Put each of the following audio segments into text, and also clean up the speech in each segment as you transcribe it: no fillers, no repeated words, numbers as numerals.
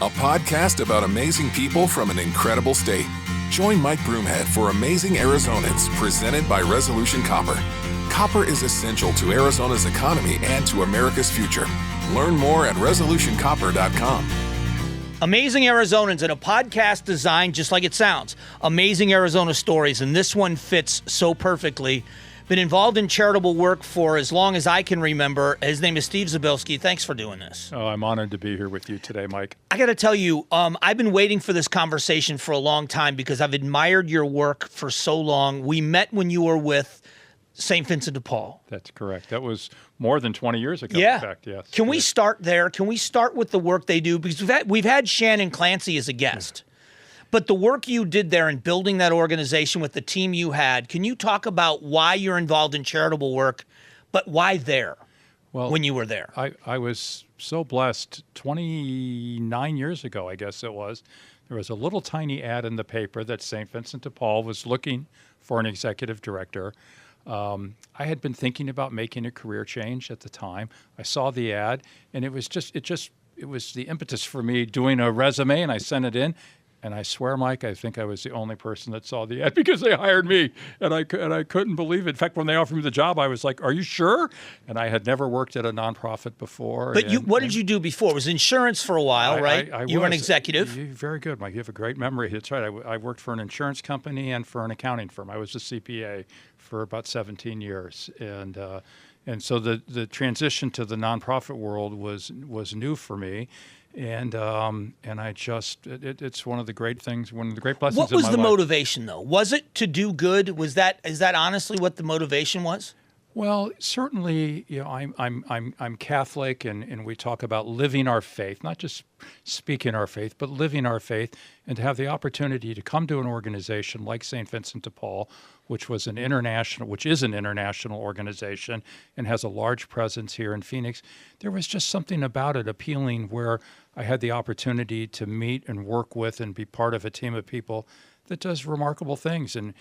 a podcast about amazing people from an incredible state. Join Mike Broomhead for Amazing Arizonans, presented by Resolution Copper. Copper is essential to Arizona's economy and to America's future. Learn more at resolutioncopper.com. Amazing Arizonans, and a podcast designed just like it sounds. Amazing Arizona stories, and this one fits so perfectly. Been involved in charitable work for as long as I can remember. His name is Steve Zabilski. Thanks for doing this. Oh, I'm honored to be here with you today, Mike. I got to tell you, I've been waiting for this conversation for a long time because I've admired your work for so long. We met when you were with St. Vincent de Paul. That's correct. That was more than 20 years ago, Yeah. in fact, yes. Can we start there? Can we start with the work they do? Because we've had Shannon Clancy as a guest. But the work you did there in building that organization with the team you had, can you talk about why you're involved in charitable work, but why there when you were there? I was so blessed 29 years ago, I guess it was. There was a little tiny ad in the paper that St. Vincent de Paul was looking for an executive director. I had been thinking about making a career change at the time. I saw the ad, and it was the impetus for me doing a resume, and I sent it in. And I swear, Mike, I think I was the only person that saw the ad because they hired me, and I couldn't believe it. In fact, when they offered me the job, I was like, "Are you sure?" And I had never worked at a nonprofit before. But what did you do before? It was insurance for a while, right? You were an executive. You're very good, Mike. You have a great memory. That's right. I worked for an insurance company and for an accounting firm. I was a CPA for about 17 years, and so the transition to the nonprofit world was new for me. And I just, it's one of the great things, one of the great blessings What was in my the life. motivation, though? Was it to do good? Is that honestly what the motivation was? Well, certainly, I'm Catholic, and we talk about living our faith, not just speaking our faith, but living our faith, and to have the opportunity to come to an organization like St. Vincent de Paul, which is an international organization and has a large presence here in Phoenix. There was just something about it appealing, where I had the opportunity to meet and work with and be part of a team of people that does remarkable things. And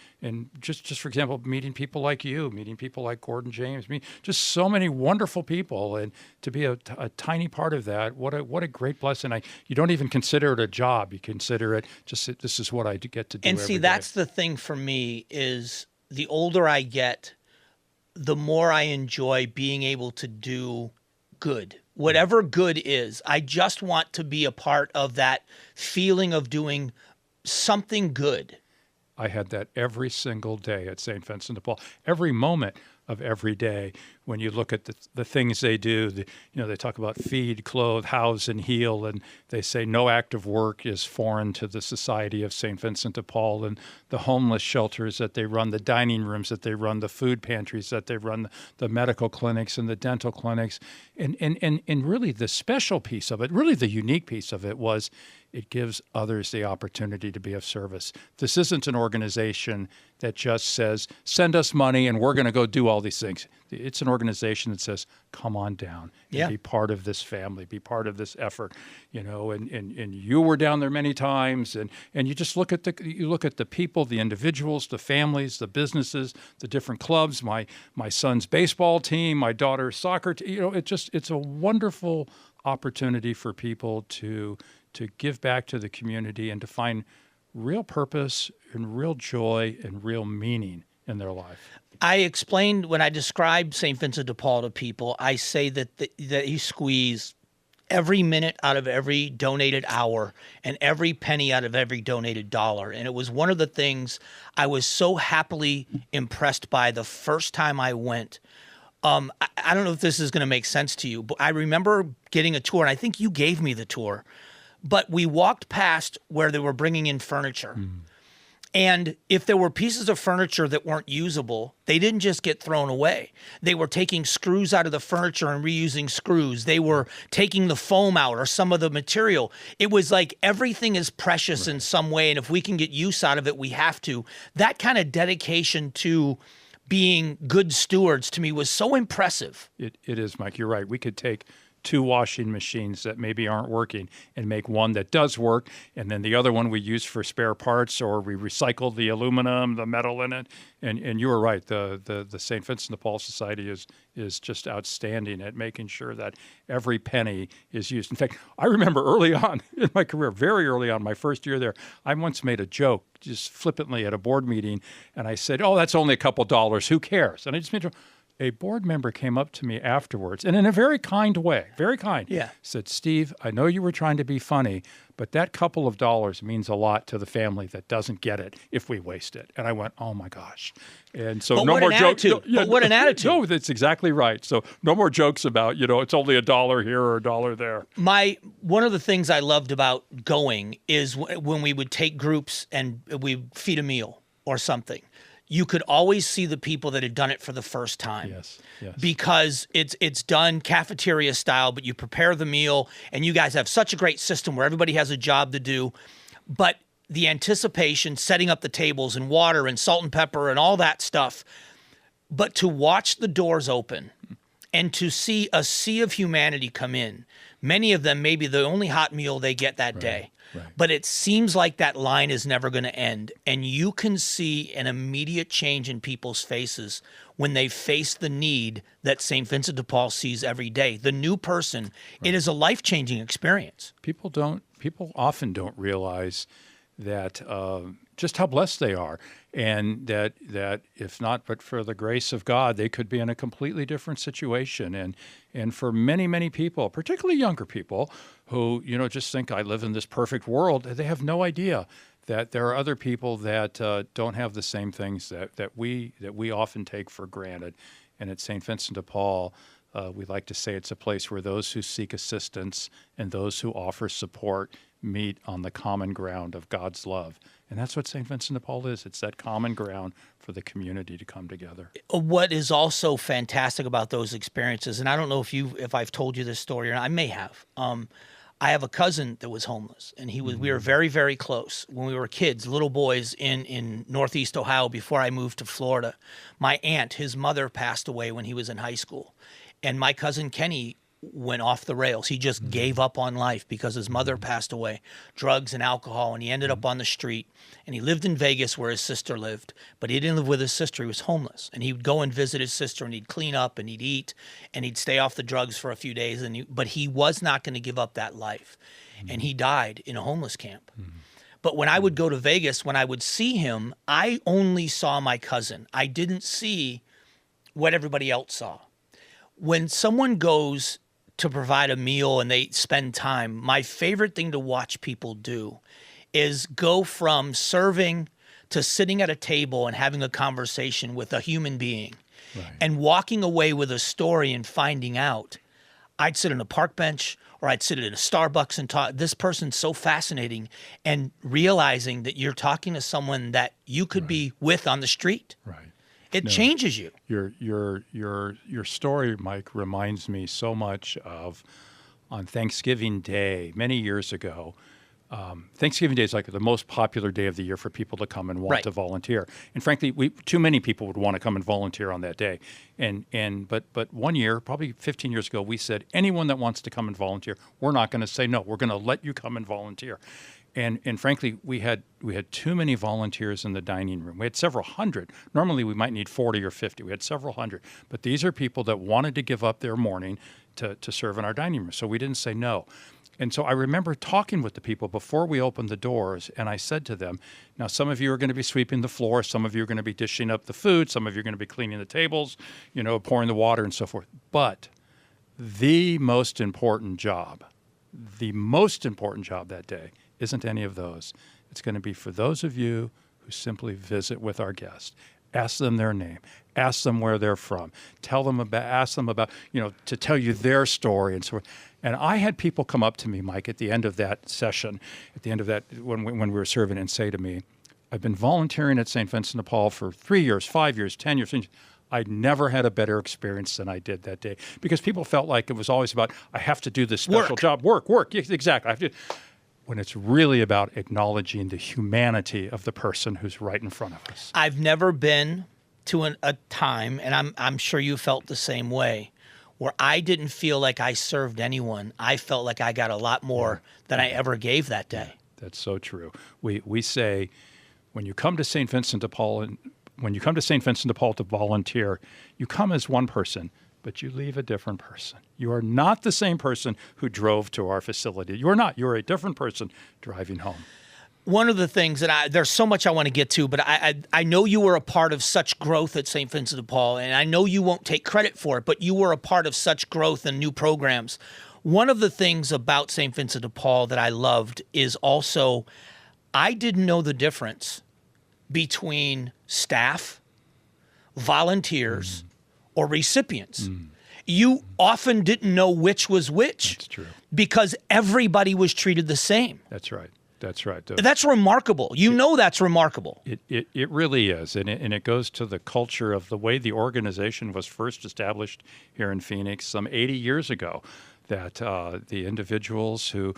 just for example, meeting people like you, meeting people like Gordon James, just so many wonderful people, and to be a tiny part of that, what a great blessing. You don't even consider it a job. You consider it just, this is what I get to do And every see, day. that's the thing for me, is the older I get, the more I enjoy being able to do good. Whatever good is, I just want to be a part of that feeling of doing something good. I had that every single day at St. Vincent de Paul, every moment of every day. When you look at the things they do, they talk about feed, clothe, house, and heal, and they say no act of work is foreign to the Society of St. Vincent de Paul, and the homeless shelters that they run, the dining rooms that they run, the food pantries that they run, the medical clinics and the dental clinics, and really the special piece of it, really the unique piece of it, was it gives others the opportunity to be of service. This isn't an organization that just says, send us money and we're going to go do all these things. It's an organization that says, come on down and be part of this family, be part of this effort, and you were down there many times, and you just look at the people, the individuals, the families, the businesses, the different clubs, my son's baseball team, my daughter's soccer team, it's a wonderful opportunity for people to give back to the community and to find real purpose and real joy and real meaning in their life. I explained, when I describe St. Vincent de Paul to people, I say that he squeezed every minute out of every donated hour and every penny out of every donated dollar. And it was one of the things I was so happily impressed by the first time I went. I don't know if this is going to make sense to you, but I remember getting a tour, and I think you gave me the tour. But we walked past where they were bringing in furniture. And if there were pieces of furniture that weren't usable, they didn't just get thrown away. They were taking screws out of the furniture and reusing screws. They were taking the foam out or some of the material. It was like everything is precious in some way, and if we can get use out of it, we have to. That kind of dedication to being good stewards, to me, was so impressive. It is, Mike. You're right. We could take 2 washing machines that maybe aren't working and make one that does work, and then the other one we use for spare parts, or we recycle the aluminum, the metal in it. And you were right. The St. Vincent de Paul Society is just outstanding at making sure that every penny is used. In fact, I remember early on in my career, very early on, my first year there, I once made a joke just flippantly at a board meeting, and I said, "Oh, that's only a couple dollars. Who cares?" And I just made a board member came up to me afterwards, and in a very kind way, very kind, said, "Steve, I know you were trying to be funny, but that couple of dollars means a lot to the family that doesn't get it if we waste it." And I went, "Oh my gosh!" And so no more jokes. But what an attitude! No, that's exactly right. So no more jokes about it's only a dollar here or a dollar there. One of the things I loved about going is when we would take groups and we'd feed a meal or something. You could always see the people that had done it for the first time. Yes. Because it's done cafeteria style, but you prepare the meal, and you guys have such a great system where everybody has a job to do. But the anticipation, setting up the tables and water and salt and pepper and all that stuff. But to watch the doors open and to see a sea of humanity come in, many of them maybe the only hot meal they get that day. Right. But it seems like that line is never going to end. And you can see an immediate change in people's faces when they face the need that St. Vincent de Paul sees every day. The new person, it is a life-changing experience. People often don't realize that just how blessed they are, and that if not but for the grace of God, they could be in a completely different situation. And for many, many people, particularly younger people, who just think I live in this perfect world, they have no idea that there are other people that don't have the same things that we often take for granted. And at St. Vincent de Paul, we like to say it's a place where those who seek assistance and those who offer support meet on the common ground of God's love. And that's what St. Vincent de Paul is. It's that common ground for the community to come together. What is also fantastic about those experiences, and I don't know if I've told you this story or not, I may have. I have a cousin that was homeless, and we were very, very close when we were kids, little boys in Northeast Ohio before I moved to Florida. My aunt, his mother, passed away when he was in high school, and my cousin Kenny went off the rails. He just gave up on life because his mother passed away, drugs and alcohol, and he ended up on the street. And he lived in Vegas where his sister lived, but he didn't live with his sister. He was homeless. And he would go and visit his sister, and he'd clean up, and he'd eat, and he'd stay off the drugs for a few days. But he was not going to give up that life. And he died in a homeless camp. But when I would go to Vegas, when I would see him, I only saw my cousin. I didn't see what everybody else saw. When someone goes to provide a meal and they spend time, my favorite thing to watch people do is go from serving to sitting at a table and having a conversation with a human being, and walking away with a story and finding out. I'd sit on a park bench or I'd sit at a Starbucks and talk. This person's so fascinating, and realizing that you're talking to someone that you could be with on the street. It changes you. Your story, Mike, reminds me so much of on Thanksgiving Day many years ago. Thanksgiving Day is like the most popular day of the year for people to come and want to volunteer. And frankly, too many people would want to come and volunteer on that day. But one year, probably 15 years ago, we said anyone that wants to come and volunteer, we're not going to say no. We're going to let you come and volunteer. And frankly, we had too many volunteers in the dining room. We had several hundred. Normally, we might need 40 or 50. We had several hundred. But these are people that wanted to give up their morning to serve in our dining room. So we didn't say no. And so I remember talking with the people before we opened the doors, and I said to them, now some of you are going to be sweeping the floor, some of you are going to be dishing up the food, some of you are going to be cleaning the tables, pouring the water and so forth. But the most important job that day isn't any of those. It's going to be for those of you who simply visit with our guests. Ask them their name. Ask them where they're from. Ask them about, to tell you their story and so forth. And I had people come up to me, Mike, at the end of that session, when we were serving, and say to me, I've been volunteering at St. Vincent de Paul for 3 years, 5 years, 10 years. I never had a better experience than I did that day, because people felt like it was always about, I have to do this special job. Work. Yes, exactly. I have to. When it's really about acknowledging the humanity of the person who's right in front of us. I've never been to a time, and I'm sure you felt the same way, where I didn't feel like I served anyone. I felt like I got a lot more than I ever gave that day. That's so true. We say when you come to St. Vincent de Paul to volunteer, you come as one person, but you leave a different person. You are not the same person who drove to our facility. You are not. You are a different person driving home. One of the things that there's so much I want to get to, but I know you were a part of such growth at St. Vincent de Paul, and I know you won't take credit for it, but you were a part of such growth and new programs. One of the things about St. Vincent de Paul that I loved is also I didn't know the difference between staff, volunteers, or recipients. You often didn't know which was which. That's true. Because everybody was treated the same. That's right. That's right. That's remarkable. That's remarkable. It really is. And it goes to the culture of the way the organization was first established here in Phoenix some 80 years ago, that the individuals who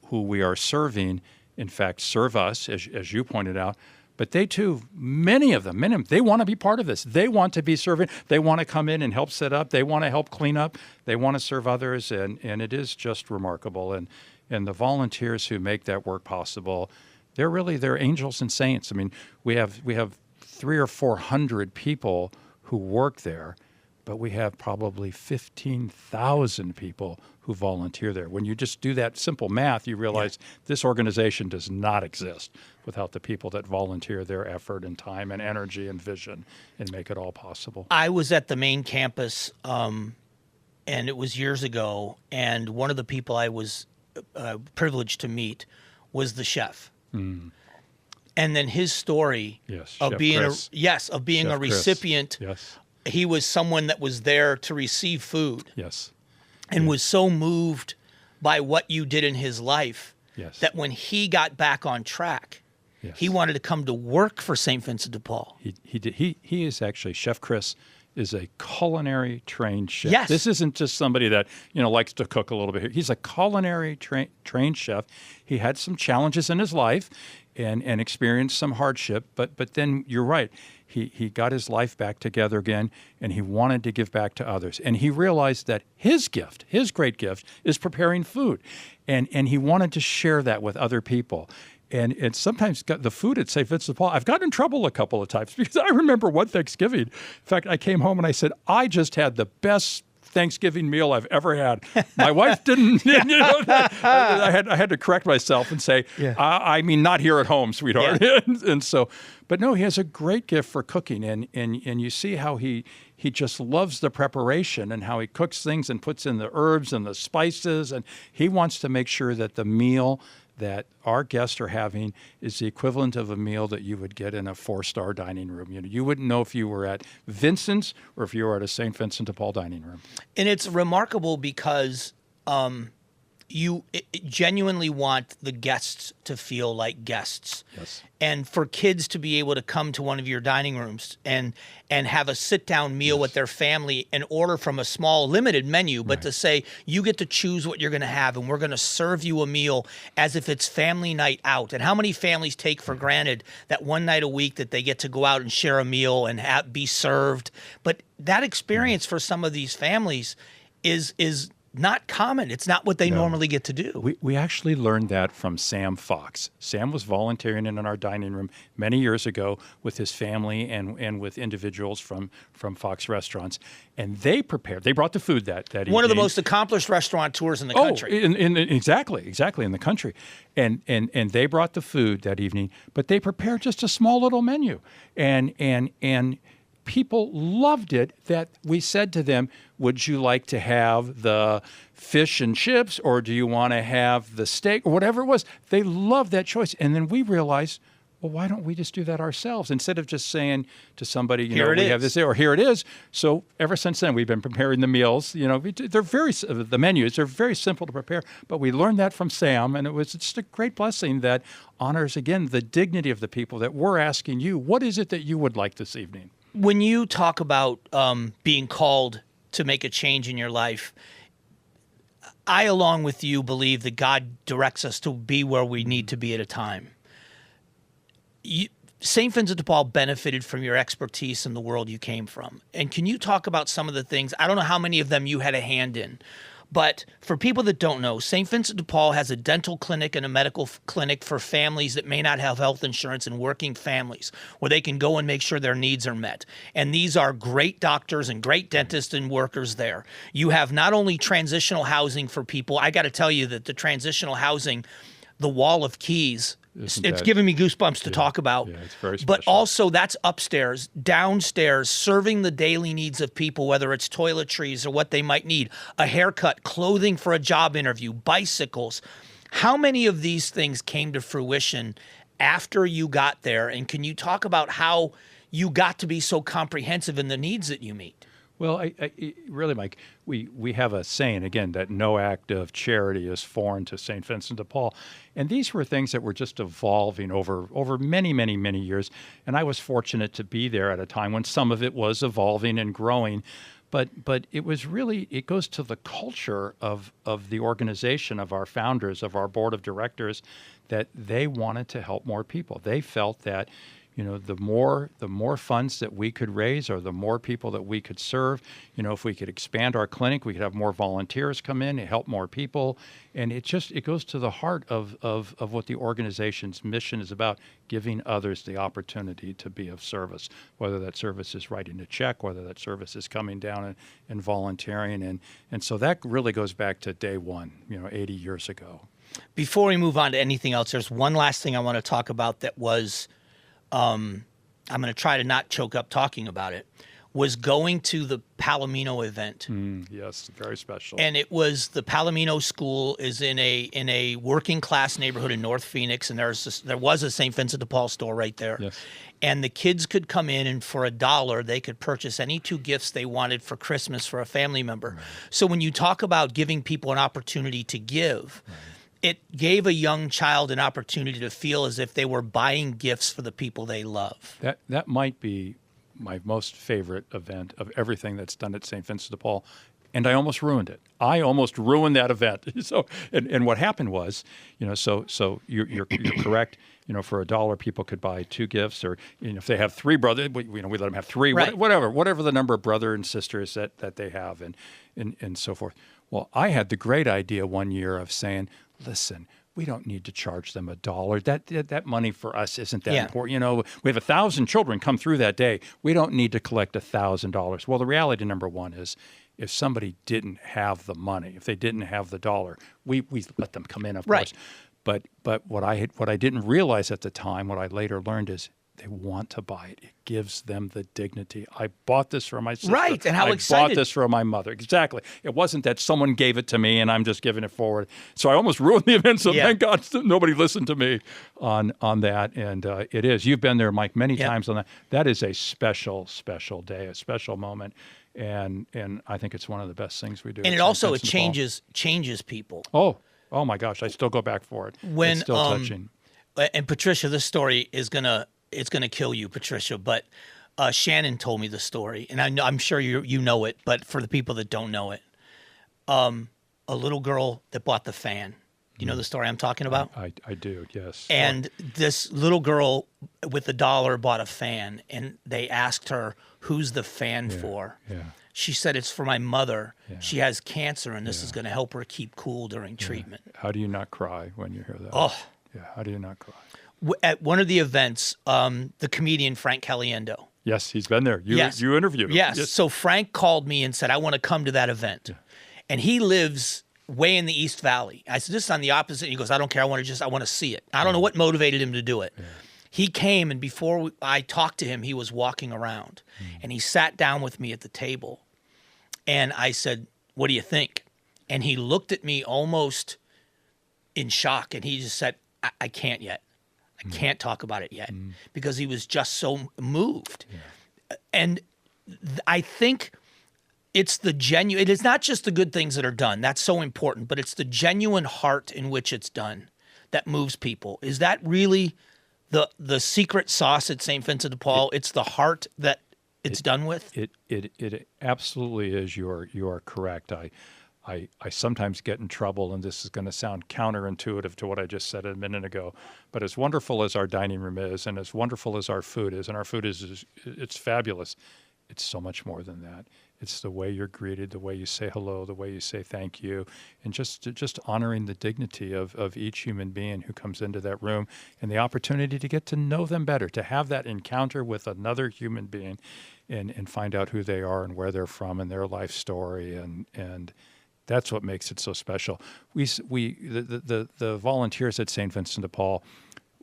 we are serving, in fact, serve us, as you pointed out. But they too, many of them, they want to be part of this. They want to be serving. They want to come in and help set up. They want to help clean up. They want to serve others. And it is just remarkable. And the volunteers who make that work possible, they're angels and saints. I mean, we have 300 or 400 people who work there, but we have probably 15,000 people who volunteer there. When you just do that simple math, you realize this organization does not exist without the people that volunteer their effort and time and energy and vision and make it all possible. I was at the main campus, and it was years ago, and one of the people I was privileged to meet was the chef. And then his story of being a recipient. Yes. He was someone that was there to receive food. Yes. And was so moved by what you did in his life that when he got back on track, he wanted to come to work for St. Vincent de Paul. He did. He is actually, Chef Chris is a culinary trained chef. Yes. This isn't just somebody that, likes to cook a little bit. He's a culinary trained chef. He had some challenges in his life and experienced some hardship, but then you're right. He got his life back together again, and he wanted to give back to others. And he realized that his great gift, is preparing food. And he wanted to share that with other people. And sometimes the food at St. Vincent de Paul, I've gotten in trouble a couple of times because I remember one Thanksgiving. In fact, I came home and I said, I just had the best Thanksgiving meal I've ever had. My wife didn't. I had to correct myself and say, I mean, not here at home, sweetheart. And so, but no, he has a great gift for cooking, and you see how he just loves the preparation and how he cooks things and puts in the herbs and the spices, and he wants to make sure that the meal that our guests are having is the equivalent of a meal that you would get in a 4-star dining room. You wouldn't know if you were at Vincent's or if you were at a St. Vincent de Paul dining room. And it's remarkable because you genuinely want the guests to feel like guests. Yes. And for kids to be able to come to one of your dining rooms and have a sit-down meal with their family and order from a small, limited menu, but to say, you get to choose what you're going to have, and we're going to serve you a meal as if it's family night out. And how many families take for granted that one night a week that they get to go out and share a meal and be served? But that experience for some of these families is not common. It's not what they normally get to do. We actually learned that from Sam Fox. Sam was volunteering in our dining room many years ago with his family and with individuals from Fox Restaurants. And they brought the food that evening. One of the most accomplished restaurateurs in the country. Exactly, in the country. And they brought the food that evening, but they prepared just a small little menu. And people loved it that we said to them, would you like to have the fish and chips, or do you want to have the steak, or whatever it was? They loved that choice. And then we realized, well, why don't we just do that ourselves instead of just saying to somebody, we have this there, or here it is. So ever since then, we've been preparing the meals. The menus are very simple to prepare, but we learned that from Sam, and it was just a great blessing that honors, again, the dignity of the people that we're asking you, what is it that you would like this evening? When you talk about being called to make a change in your life, I, along with you, believe that God directs us to be where we need to be at a time. St. Vincent de Paul benefited from your expertise in the world you came from. And can you talk about some of the things? I don't know how many of them you had a hand in, but for people that don't know, St. Vincent de Paul has a dental clinic and a medical clinic for families that may not have health insurance and working families where they can go and make sure their needs are met. And these are great doctors and great dentists and workers there. You have not only transitional housing for people. I got to tell you that the transitional housing, the Wall of Keys, it's giving me goosebumps to talk about. Yeah, it's very special. But also that's upstairs, downstairs, serving the daily needs of people, whether it's toiletries or what they might need, a haircut, clothing for a job interview, bicycles. How many of these things came to fruition after you got there? And can you talk about how you got to be so comprehensive in the needs that you meet? Well, I really, Mike, we have a saying, again, that no act of charity is foreign to St. Vincent de Paul. And these were things that were just evolving over many, many, many years. And I was fortunate to be there at a time when some of it was evolving and growing. But it was really, it goes to the culture of the organization, of our founders, of our board of directors, that they wanted to help more people. They felt that, the more funds that we could raise, or the more people that we could serve, if we could expand our clinic, we could have more volunteers come in and help more people. And it goes to the heart of what the organization's mission is about, giving others the opportunity to be of service, whether that service is writing a check, whether that service is coming down and volunteering. And so that really goes back to day one, 80 years ago. Before we move on to anything else, there's one last thing I want to talk about that was, I'm going to try to not choke up talking about it, was going to the Palomino event. Yes, very special. And it was, the Palomino School is in a working class neighborhood in North Phoenix, and there was a St. Vincent de Paul store right there. Yes. And the kids could come in, and for $1, they could purchase any 2 gifts they wanted for Christmas for a family member. Right. So when you talk about giving people an opportunity to give, right, it gave a young child an opportunity to feel as if they were buying gifts for the people they love. That might be my most favorite event of everything that's done at St. Vincent de Paul, and I almost ruined it. I almost ruined that event. So, and what happened was, so you're correct. For $1, people could buy 2 gifts, or if they have 3 brothers, we let them have 3, right, whatever the number of brother and sisters that they have, and so forth. Well, I had the great idea one year of saying, listen, we don't need to charge them $1. That money for us isn't that important. We have 1,000 children come through that day. We don't need to collect $1,000. Well, the reality, number one, is if somebody didn't have the money, if they didn't have the $1, we let them come in, of course. But what I didn't realize at the time, what I later learned, is they want to buy it. It gives them the dignity. I bought this for my sister. Right, and how excited. I bought this for my mother. Exactly. It wasn't that someone gave it to me and I'm just giving it forward. So I almost ruined the event, so thank God nobody listened to me on that. And it is. You've been there, Mike, many times on that. That is a special, special day, a special moment. And I think it's one of the best things we do. And it changes people. Oh my gosh, I still go back for it. It's still touching. And Patricia, this story is it's gonna kill you, Patricia. But Shannon told me the story, and I'm sure you know it. But for the people that don't know it, a little girl that bought the fan. You know the story I'm talking about? I do, yes. And this little girl with $1 bought a fan, and they asked her, "Who's the fan for?" Yeah. She said, "It's for my mother. Yeah. She has cancer, and this is going to help her keep cool during treatment." How do you not cry when you hear that? Oh. Yeah, how do you not cry? At one of the events, the comedian Frank Caliendo. Yes, he's been there. You interviewed him. Yes. So Frank called me and said, "I want to come to that event." Yeah. And he lives way in the East Valley. I said, "This is on the opposite." He goes, "I don't care. I want to see it." I don't know what motivated him to do it. Yeah. He came, and before I talked to him, he was walking around, and he sat down with me at the table. And I said, "What do you think?" And he looked at me almost in shock, and he just said, I can't yet. I can't talk about it yet," because he was just so moved. Yeah. And I think it's the genuine, it is not just the good things that are done. That's so important, but it's the genuine heart in which it's done that moves people. Is that really the secret sauce at St. Vincent de Paul? It's the heart that it's done with? It absolutely is. You are correct. I sometimes get in trouble, and this is going to sound counterintuitive to what I just said a minute ago, but as wonderful as our dining room is, and as wonderful as our food is, and our food is it's fabulous, it's so much more than that. It's the way you're greeted, the way you say hello, the way you say thank you, and just honoring the dignity of each human being who comes into that room, and the opportunity to get to know them better, to have that encounter with another human being, and find out who they are and where they're from and their life story, and that's what makes it so special. The volunteers at St. Vincent de Paul,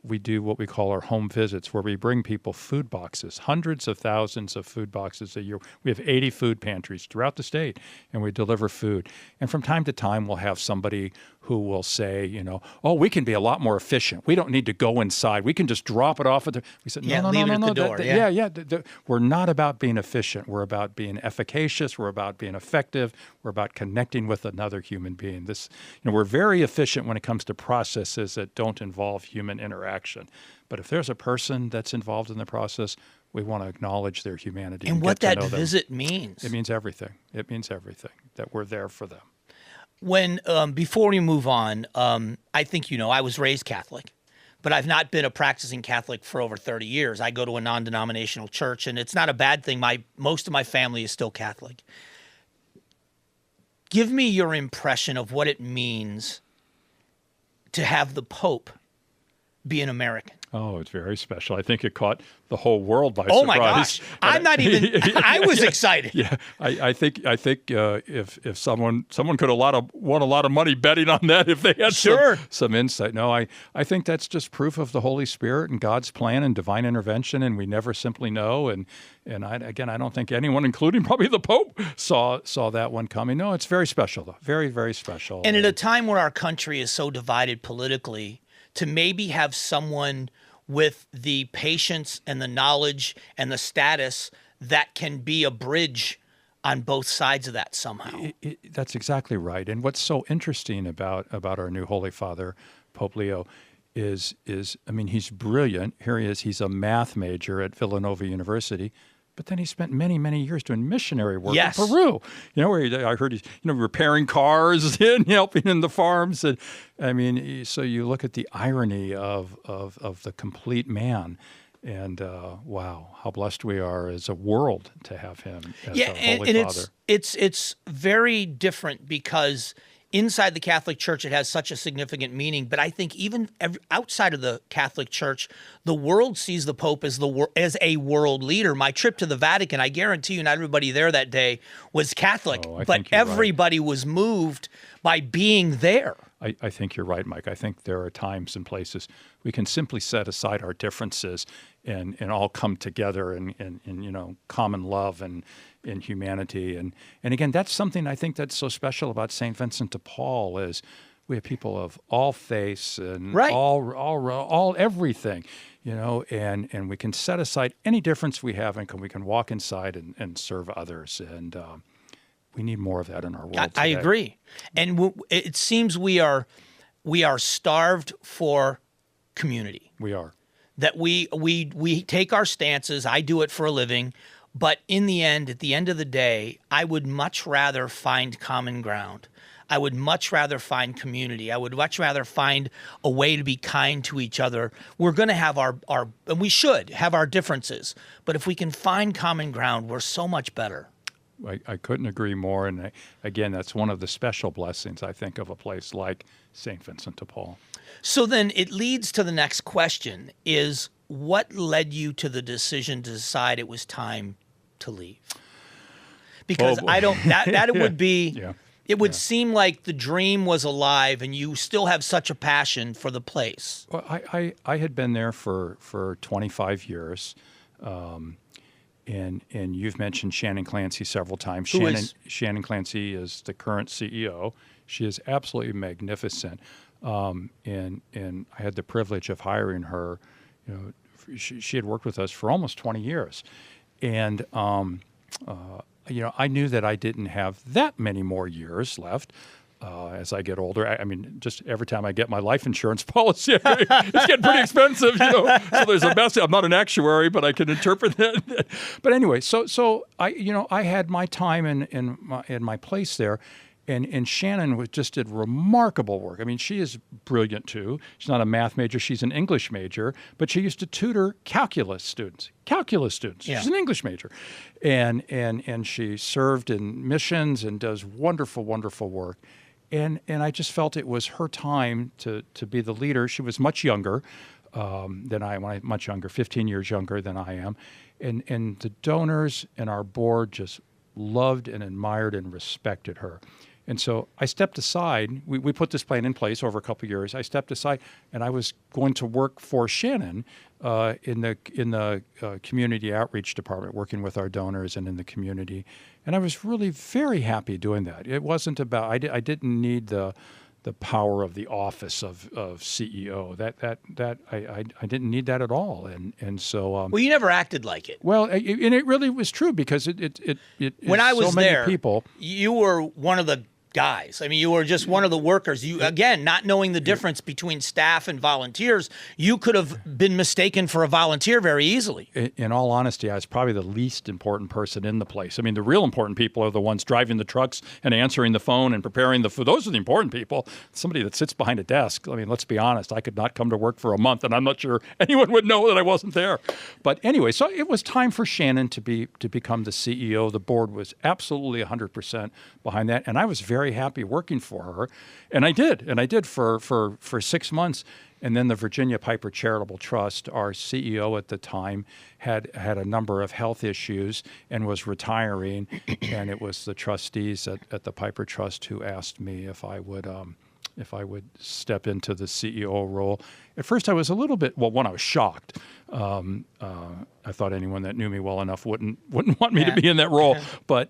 we do what we call our home visits, where we bring people food boxes, hundreds of thousands of food boxes a year. We have 80 food pantries throughout the state, and we deliver food. And from time to time, we'll have somebody who will say, oh, we can be a lot more efficient. We don't need to go inside. We can just drop it off at the. We said, no, leave it at the door. We're not about being efficient. We're about being efficacious. We're about being effective. We're about connecting with another human being. We're very efficient when it comes to processes that don't involve human interaction. But if there's a person that's involved in the process, we want to acknowledge their humanity. And what that visit means. It means everything. It means everything, that we're there for them. When before we move on, I think I was raised Catholic, but I've not been a practicing Catholic for over 30 years. I go to a non-denominational church, and it's not a bad thing. Most of my family is still Catholic. Give me your impression of what it means to have the Pope be an American. Oh, it's very special. I think it caught the whole world by surprise. Oh my gosh! I was excited. Yeah, I think if someone could won a lot of money betting on that if they had some insight. No, I think that's just proof of the Holy Spirit and God's plan and divine intervention, and we never simply know. And I don't think anyone, including probably the Pope, saw that one coming. No, it's very special, though. Very, very special. And at a time where our country is so divided politically, to maybe have someone with the patience and the knowledge and the status that can be a bridge on both sides of that somehow. That's exactly right. And what's so interesting about our new Holy Father, Pope Leo, is he's brilliant. Here he is. He's a math major at Villanova University. But then he spent many, many years doing missionary work in Peru. Where I heard he's repairing cars and helping in the farms. And so you look at the irony of the complete man, and wow, how blessed we are as a world to have him as our Holy Father. It's very different because inside the Catholic Church, it has such a significant meaning. But I think even outside of the Catholic Church, the world sees the Pope as a world leader. My trip to the Vatican, I guarantee you not everybody there that day was Catholic, but everybody was moved by being there. I think you're right, Mike. I think there are times and places we can simply set aside our differences and all come together in common love and in humanity. And again, that's something I think that's so special about St. Vincent de Paul is we have people of all faiths and all everything, and we can set aside any difference we have and we can walk inside and serve others. And we need more of that in our world today. I agree. And it seems we are starved for community. We are. That we take our stances. I do it for a living. But at the end of the day, I would much rather find common ground. I would much rather find community. I would much rather find a way to be kind to each other. We're going to have and we should have our differences. But if we can find common ground, we're so much better. I couldn't agree more. And again, that's one of the special blessings, I think, of a place like St. Vincent de Paul. So then it leads to the next question is, what led you to the decision to decide it was time to leave? Because it would be, it would seem like the dream was alive and you still have such a passion for the place. Well, I had been there for 25 years. And you've mentioned Shannon Clancy several times. Shannon Clancy is the current CEO. She is absolutely magnificent. And I had the privilege of hiring her. She had worked with us for almost 20 years. And, I knew that I didn't have that many more years left. As I get older, just every time I get my life insurance policy, it's getting pretty expensive, So there's a message. I'm not an actuary, but I can interpret that. But anyway, so I had my time in my place there, And Shannon just did remarkable work. I mean, she is brilliant too. She's not a math major; she's an English major. But she used to tutor calculus students. Yeah. She's an English major, and she served in missions and does wonderful, wonderful work. And I just felt it was her time to be the leader. She was much younger than I am. Much younger, 15 years younger than I am. And the donors and our board just loved and admired and respected her. And so I stepped aside. We put this plan in place over a couple of years. I stepped aside, and I was going to work for Shannon in the community outreach department, working with our donors and in the community. And I was really very happy doing that. It wasn't about I didn't need the power of the office of CEO. I didn't need that at all. And so well, you never acted like it. Well, and it really was true because it when I was so many there, people. You were one of the guys. I mean, you were just one of the workers. You, again, not knowing the difference between staff and volunteers, you could have been mistaken for a volunteer very easily. In all honesty, I was probably the least important person in the place. I mean, the real important people are the ones driving the trucks and answering the phone and preparing the food. Those are the important people. Somebody that sits behind a desk. I mean, let's be honest. I could not come to work for a month, and I'm not sure anyone would know that I wasn't there. But anyway, so it was time for Shannon to become the CEO. The board was absolutely 100% behind that, and I was very happy working for her, and I did for 6 months. And then the Virginia Piper Charitable Trust, our CEO at the time, had a number of health issues and was retiring, and it was the trustees at the Piper Trust who asked me if I would step into the CEO role. At first, I was a little bit, I was shocked. I thought anyone that knew me well enough wouldn't want me to be in that role, but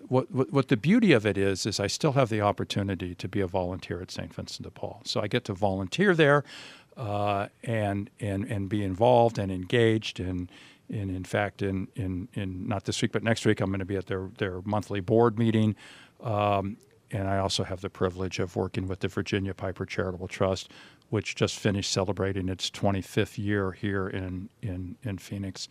what the beauty of it is I still have the opportunity to be a volunteer at St. Vincent de Paul. So I get to volunteer there and be involved and engaged. And in fact, in not this week but next week, I'm going to be at their monthly board meeting. And I also have the privilege of working with the Virginia Piper Charitable Trust, which just finished celebrating its 25th year here in Phoenix.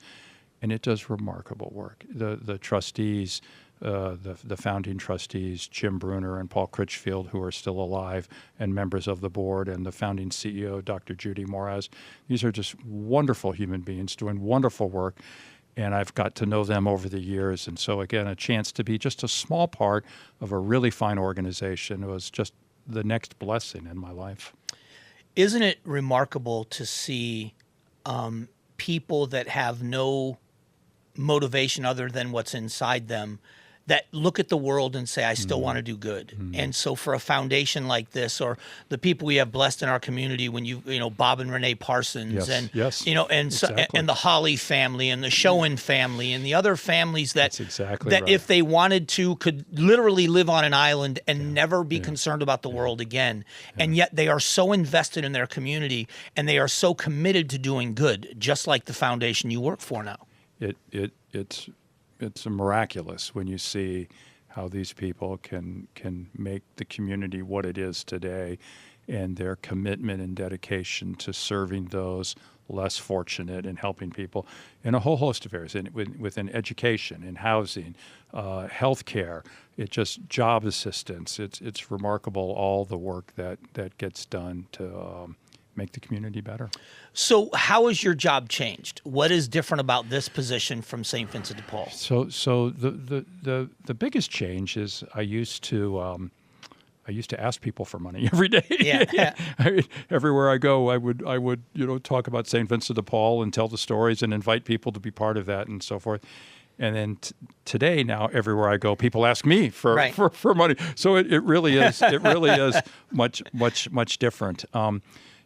And it does remarkable work. The trustees, the founding trustees, Jim Bruner and Paul Critchfield, who are still alive and members of the board, and the founding CEO, Dr. Judy Moraz. These are just wonderful human beings doing wonderful work, and I've got to know them over the years. And so, again, a chance to be just a small part of a really fine organization was just the next blessing in my life. Isn't it remarkable to see people that have no motivation other than what's inside them, that look at the world and say, I still want to do good. And so for a foundation like this, or the people we have blessed in our community, when you know, Bob and Renee Parsons, and the Holly family and the Schoen family and the other families that if they wanted to could literally live on an island and never be concerned about the world again. And yet they are so invested in their community and they are so committed to doing good, just like the foundation you work for now. It's miraculous when you see how these people can make the community what it is today, and their commitment and dedication to serving those less fortunate and helping people in a whole host of areas, within education, in housing, healthcare, job assistance. It's remarkable all the work that gets done to make the community better. So how has your job changed? What is different about this position from St. Vincent de Paul? So the biggest change is I used to ask people for money every day. Yeah. Everywhere I go, I would talk about St. Vincent de Paul and tell the stories and invite people to be part of that and so forth. And then today, now everywhere I go, people ask me for money. So it really is much different.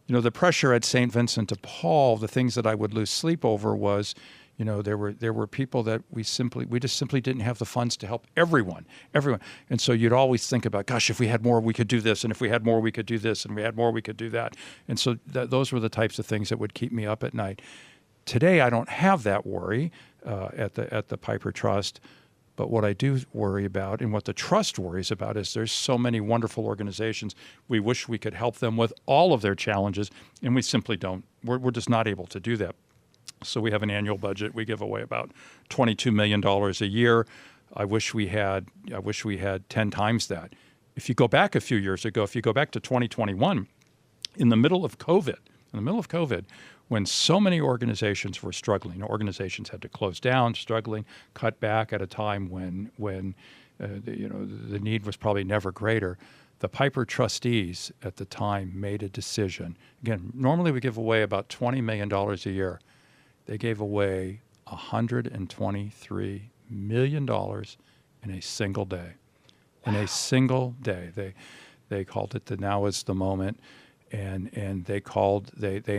The pressure at St. Vincent de Paul, the things that I would lose sleep over was, there were people that we just simply didn't have the funds to help everyone. And so you'd always think about, gosh, if we had more, we could do this. And if we had more, we could do this. And if we had more, we could do that. And so those were the types of things that would keep me up at night. Today, I don't have that worry at the Piper Trust. But what I do worry about, and what the trust worries about, is there's so many wonderful organizations. We wish we could help them with all of their challenges, and we simply don't. We're just not able to do that. So we have an annual budget. We give away about $22 million a year. I wish we had 10 times that. If you go back a few years ago, if you go back to 2021, in the middle of COVID, when so many organizations were struggling, organizations had to close down, struggling, cut back at a time when the need was probably never greater. The Piper trustees at the time made a decision. Again, normally we give away about $20 million a year. They gave away $123 million in a single day. Wow. In a single day. They called it the Now is the Moment. And they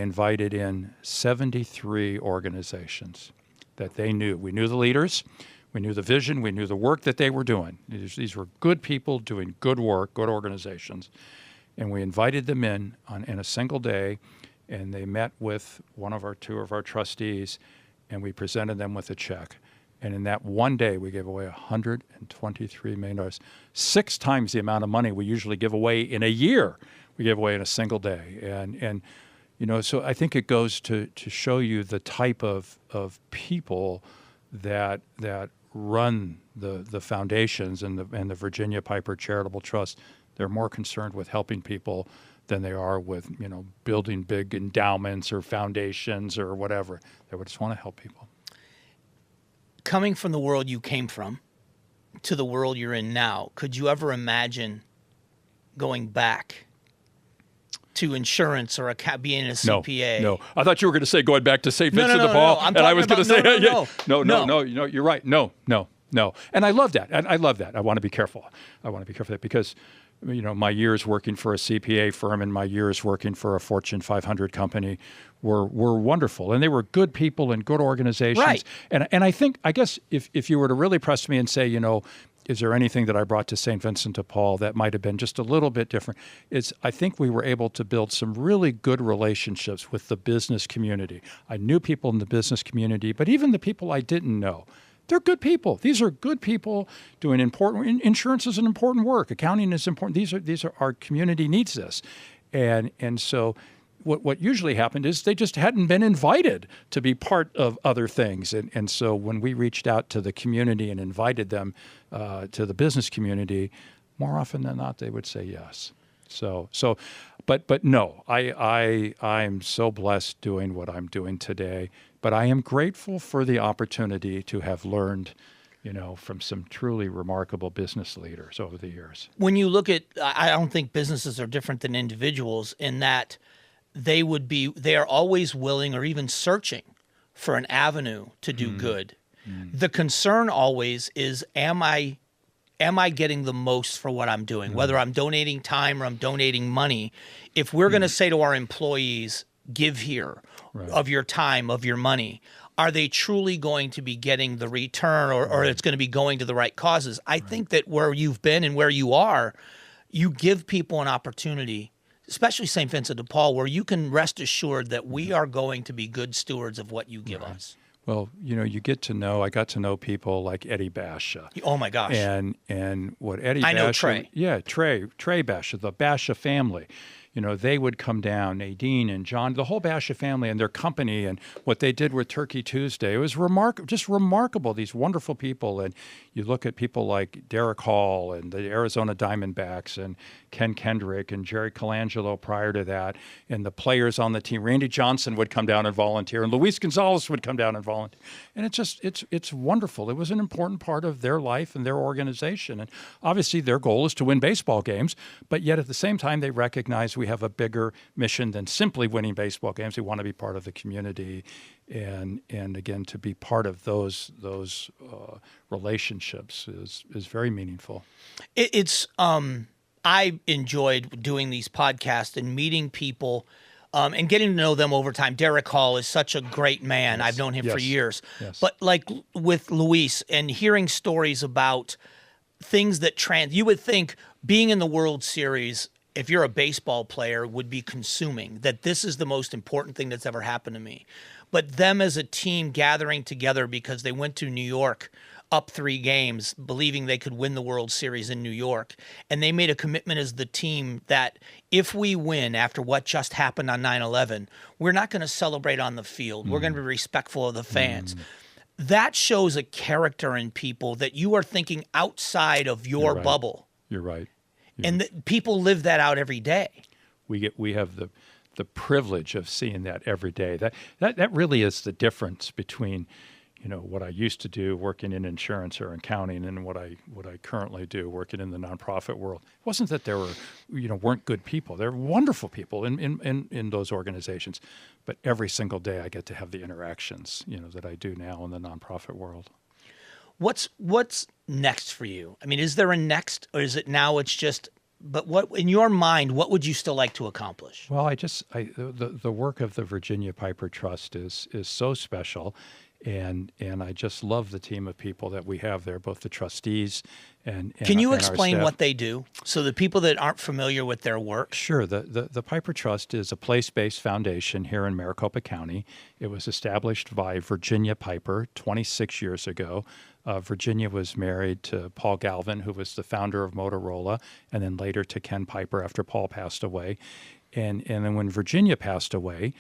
invited in 73 organizations that they knew. We knew the leaders, we knew the vision, we knew the work that they were doing. These were good people doing good work, good organizations. And we invited them in a single day, and they met with two of our trustees, and we presented them with a check. And in that one day, we gave away $123 million, 6 times the amount of money we usually give away in a year. We gave away in a single day. And so I think it goes to show you the type of people that run the foundations and the Virginia Piper Charitable Trust. They're more concerned with helping people than they are with, building big endowments or foundations or whatever. They would just want to help people. Coming from the world you came from to the world you're in now, could you ever imagine going back to insurance or being a CPA? No. I thought you were going to say going back to St. Vincent de Paul, and I was going to say, no, you're right. No. And I love that. I want to be careful. Because, my years working for a CPA firm and my years working for a Fortune 500 company were wonderful. And they were good people and good organizations. Right. And I guess if you were to really press me and say, is there anything that I brought to St. Vincent de Paul that might have been just a little bit different? I think we were able to build some really good relationships with the business community. I knew people in the business community, but even the people I didn't know, they're good people. These are good people doing important. Insurance is an important work. Accounting is important. These are our community needs this, and so. What usually happened is they just hadn't been invited to be part of other things. And so when we reached out to the community and invited them to the business community, more often than not, they would say yes. But no, I'm so blessed doing what I'm doing today. But I am grateful for the opportunity to have learned from some truly remarkable business leaders over the years. When you look at, I don't think businesses are different than individuals in that they are always willing or even searching for an avenue to do good. The concern always is, am I getting the most for what I'm doing? Whether I'm donating time or I'm donating money. If we're going to say to our employees, give here of your time, of your money, are they truly going to be getting the return or it's going to be going to the right causes? I think that where you've been and where you are, you give people an opportunity, especially St. Vincent de Paul, where you can rest assured that we are going to be good stewards of what you give us. Well, I got to know people like Eddie Basha. Oh my gosh. And what Eddie Basha. I know Trey. Yeah, Trey Basha, the Basha family. They would come down, Nadine and John, the whole Basha family and their company, and what they did with Turkey Tuesday. It was just remarkable, these wonderful people. And you look at people like Derek Hall and the Arizona Diamondbacks and Ken Kendrick and Jerry Colangelo prior to that, and the players on the team. Randy Johnson would come down and volunteer, and Luis Gonzalez would come down and volunteer. And it's wonderful. It was an important part of their life and their organization. And obviously their goal is to win baseball games, but yet at the same time they recognize we have a bigger mission than simply winning baseball games. We want to be part of the community, and again, to be part of those relationships is very meaningful. I enjoyed doing these podcasts and meeting people and getting to know them over time. Derek Hall is such a great man. Yes. I've known him for years. Yes. But like with Luis and hearing stories about things that you would think being in the World Series, if you're a baseball player, would be consuming, that this is the most important thing that's ever happened to me. But them as a team gathering together because they went to New York up 3 games, believing they could win the World Series in New York. And they made a commitment as the team that if we win after what just happened on 9/11, we're not going to celebrate on the field. We're going to be respectful of the fans. that shows a character in people that you are thinking outside of your bubble. You're right. And people live that out every day. We have the privilege of seeing that every day. That really is the difference between, what I used to do working in insurance or accounting and what I currently do working in the nonprofit world. It wasn't that there were, weren't good people. There were wonderful people in those organizations, but every single day I get to have the interactions, that I do now in the nonprofit world. What's next for you? I mean, is there a next, or is it now it's just, but what, in your mind, what would you still like to accomplish? Well, the work of the Virginia Piper Trust is so special. And I just love the team of people that we have there, both the trustees and Can you and explain our staff. what they do? So the people that aren't familiar with their work. Sure. The Piper Trust is a place-based foundation here in Maricopa County. It was established by Virginia Piper 26 years ago. Virginia was married to Paul Galvin, who was the founder of Motorola, and then later to Ken Piper after Paul passed away. And then when Virginia passed away,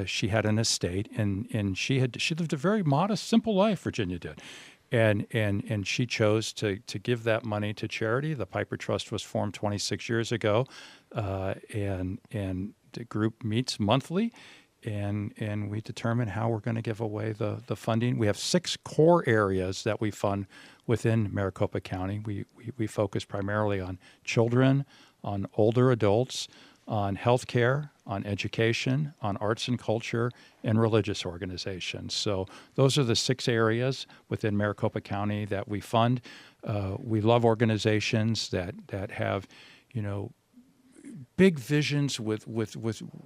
she had an estate, and she lived a very modest, simple life. Virginia did, and she chose to give that money to charity. The Piper Trust was formed 26 years ago, and the group meets monthly, and we determine how we're going to give away the funding. We have 6 core areas that we fund within Maricopa County. We focus primarily on children, on older adults, on healthcare, on education, on arts and culture, and religious organizations. So those are the 6 areas within Maricopa County that we fund. We love organizations that have, big visions with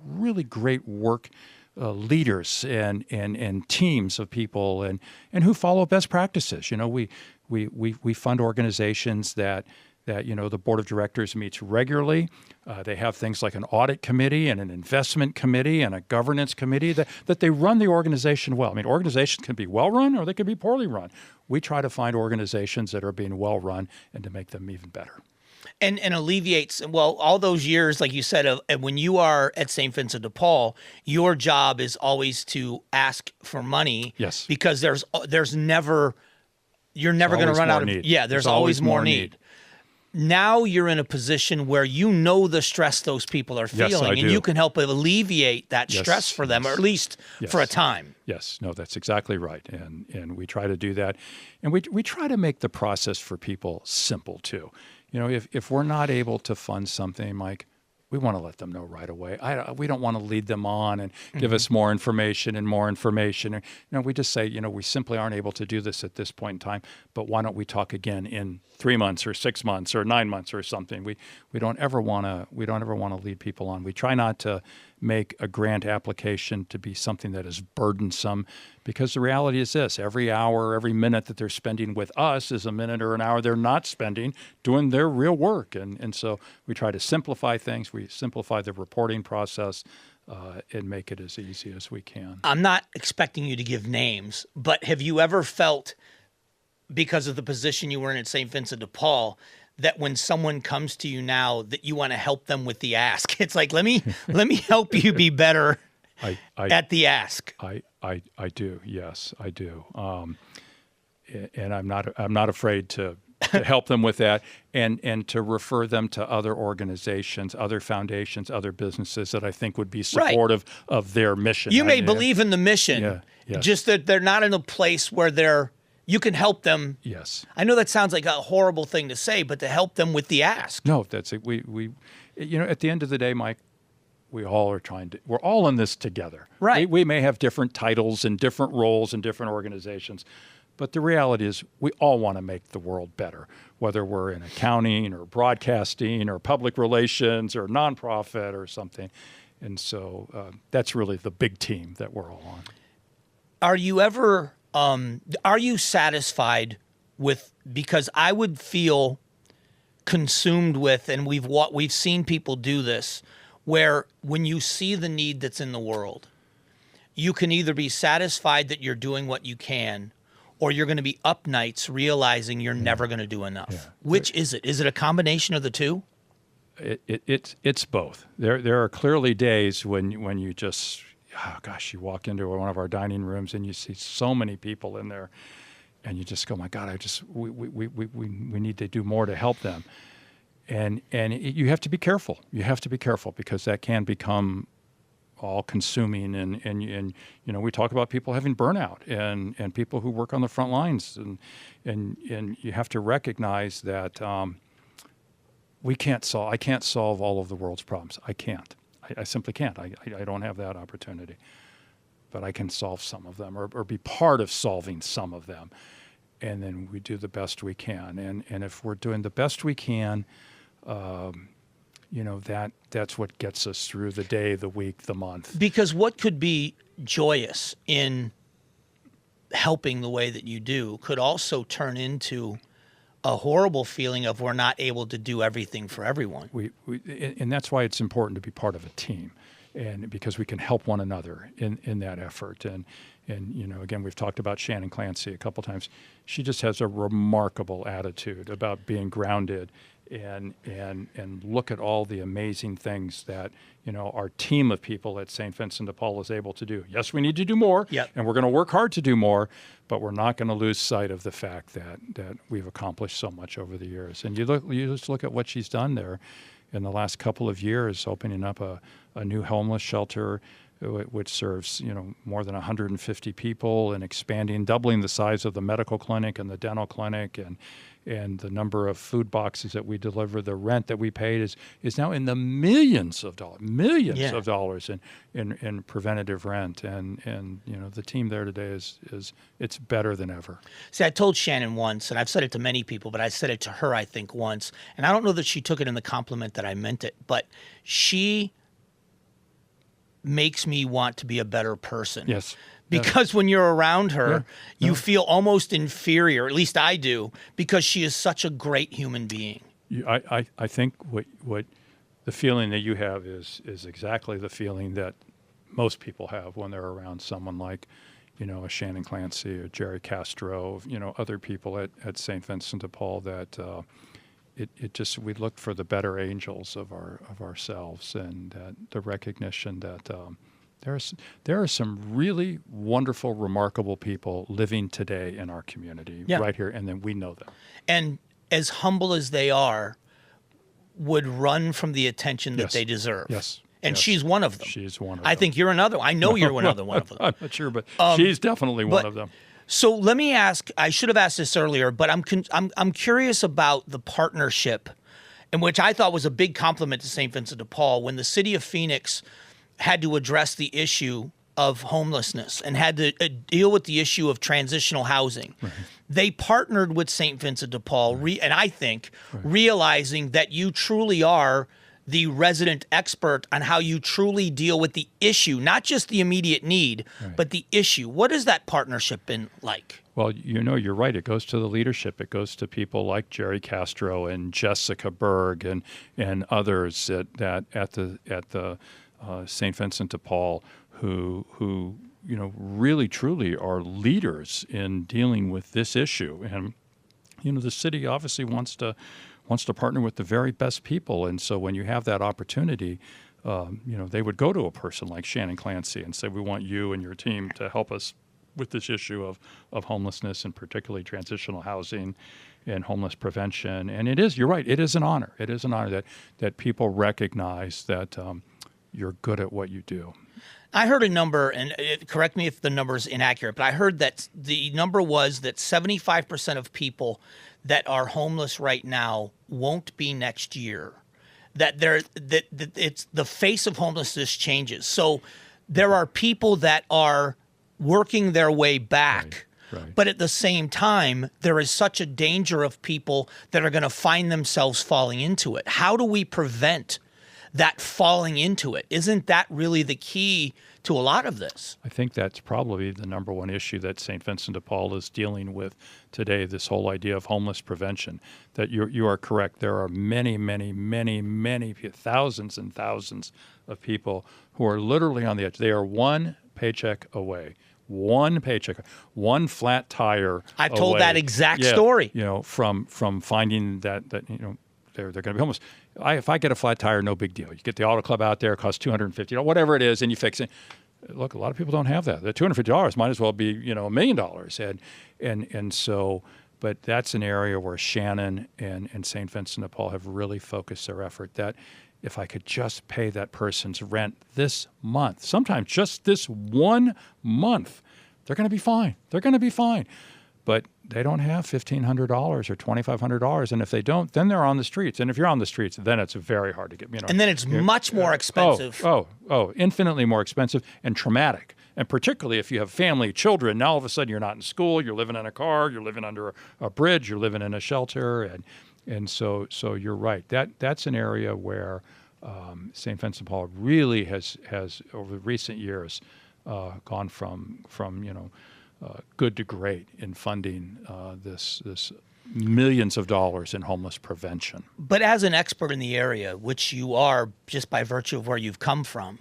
really great work leaders and teams of people and who follow best practices. We fund organizations that the board of directors meets regularly. They have things like an audit committee and an investment committee and a governance committee that they run the organization well. I mean, organizations can be well run or they can be poorly run. We try to find organizations that are being well run and to make them even better. And alleviates, all those years, like you said, when you are at St. Vincent de Paul, your job is always to ask for money. Yes. Because you're never going to run out of need. Yeah, there's always more need. Now you're in a position where the stress those people are feeling, and you can help alleviate that stress for them, or at least for a time. Yes, no, that's exactly right, and we try to do that, and we try to make the process for people simple too. If we're not able to fund something, Mike, we want to let them know right away. We don't want to lead them on and give us more information and more information. We just say, we simply aren't able to do this at this point in time, but why don't we talk again in 3 months or 6 months or 9 months or something? We don't ever want to lead people on. We try not to make a grant application to be something that is burdensome, because the reality is this: every hour, every minute that they're spending with us is a minute or an hour they're not spending doing their real work. And so we try to simplify things. We simplify the reporting process and make it as easy as we can. I'm not expecting you to give names, but have you ever felt, because of the position you were in at St. Vincent de Paul, that when someone comes to you now that you want to help them with the ask? It's like, let me help you be better at the ask. I do. Yes, I do. And I'm not afraid to help them with that and to refer them to other organizations, other foundations, other businesses that I think would be supportive of their mission. You may believe in the mission, just that they're not in a place where you can help them. Yes. I know that sounds like a horrible thing to say, but to help them with the ask. No, that's it. We at the end of the day, Mike, we're all in this together. Right. We may have different titles and different roles in different organizations, but the reality is we all want to make the world better, whether we're in accounting or broadcasting or public relations or nonprofit or something. And so that's really the big team that we're all on. Are you satisfied with, because I would feel consumed with, and we've seen people do this, where when you see the need that's in the world, you can either be satisfied that you're doing what you can, or you're going to be up nights realizing you're never going to do enough. Yeah. Which is it? Is it a combination of the two? It's both. There are clearly days when you just, oh gosh, you walk into one of our dining rooms and you see so many people in there, and you just go, my God, we need to do more to help them. And you have to be careful. You have to be careful because that can become all consuming. And you know, we talk about people having burnout and people who work on the front lines. And you have to recognize that I can't solve all of the world's problems. I can't. I simply can't. I don't have that opportunity. But I can solve some of them or be part of solving some of them. And then we do the best we can. And if we're doing the best we can, you know, that's what gets us through the day, the week, the month. Because what could be joyous in helping the way that you do could also turn into a horrible feeling of we're not able to do everything for everyone. And that's why it's important to be part of a team, and because we can help one another in that effort. And you know, again, we've talked about Shannon Clancy a couple times. She just has a remarkable attitude about being grounded and look at all the amazing things that, you know, our team of people at St. Vincent de Paul is able to do. Yes, we need to do more, and we're going to work hard to do more, but we're not going to lose sight of the fact that we've accomplished so much over the years. And you just look at what she's done there in the last couple of years, opening up a new homeless shelter, which serves, you know, more than 150 people, and expanding, doubling the size of the medical clinic and the dental clinic, and the number of food boxes that we deliver. The rent that we paid is now in the millions of dollars in preventative rent. And you know, the team there today is it's better than ever. See, I told Shannon once, and I've said it to many people, but I said it to her, I think, once, and I don't know that she took it in the compliment that I meant it, but she makes me want to be a better person. Yes. Because when you're around her, you feel almost inferior, at least I do, because she is such a great human being. I think what the feeling that you have is exactly the feeling that most people have when they're around someone like, you know, a Shannon Clancy or Jerry Castro, you know, other people at St. Vincent de Paul that it just, we look for the better angels of ourselves, and the recognition that there are some really wonderful, remarkable people living today in our community right here, and then we know them. And as humble as they are, would run from the attention that they deserve. Yes. And she's one of them. She's one of them. I think you're another one. I know you're another one of them. I'm not sure, but she's definitely one of them. So let me ask, I should have asked this earlier, but I'm curious about the partnership, in which I thought was a big compliment to St. Vincent de Paul when the city of Phoenix had to address the issue of homelessness and had to deal with the issue of transitional housing. Right. They partnered with St. Vincent de Paul, and I think realizing that you truly are the resident expert on how you truly deal with the issue, not just the immediate need, but the issue. What has that partnership been like? Well, you know, you're right. It goes to the leadership. It goes to people like Jerry Castro and Jessica Berg and others at the St. Vincent de Paul who you know, really truly are leaders in dealing with this issue. And you know, the city obviously wants to partner with the very best people, and so when you have that opportunity, you know, they would go to a person like Shannon Clancy and say, "We want you and your team to help us with this issue of homelessness, and particularly transitional housing and homeless prevention." And it is, you're right, it is an honor. It is an honor that people recognize that you're good at what you do. I heard a number, and correct me if the number is inaccurate, but I heard that the number was that 75% of people that are homeless right now won't be next year. That it's the face of homelessness changes. So there are people that are working their way back. Right. But at the same time, there is such a danger of people that are going to find themselves falling into it. How do we prevent that falling into it? Isn't that really the key to a lot of this? I think that's probably the number one issue that St. Vincent de Paul is dealing with today, this whole idea of homeless prevention. That you are correct. There are many thousands and thousands of people who are literally on the edge. They are one paycheck away. One paycheck, one flat tire. I've told that exact story. You know, from finding that you know, they're going to be homeless. If I get a flat tire, no big deal. You get the auto club out there, it costs $250, whatever it is, and you fix it. look, a lot of people don't have that. The $250 might as well be, $1 million. And so, but that's an area where Shannon and St. Vincent de Paul have really focused their effort, that if I could just pay that person's rent this month, sometimes just this 1 month, they're going to be fine. They're going to be fine. But they don't have $1,500 or $2,500. And if they don't, then they're on the streets. And if you're on the streets, then it's very hard to get, And then it's much more expensive. Infinitely more expensive and traumatic. And particularly if you have family, children, now all of a sudden you're not in school, you're living in a car, you're living under a bridge, you're living in a shelter. And so you're right. That's an area where St. Vincent de Paul really has over recent years gone from good to great in funding this millions of dollars in homeless prevention. But as an expert in the area, which you are just by virtue of where you've come from,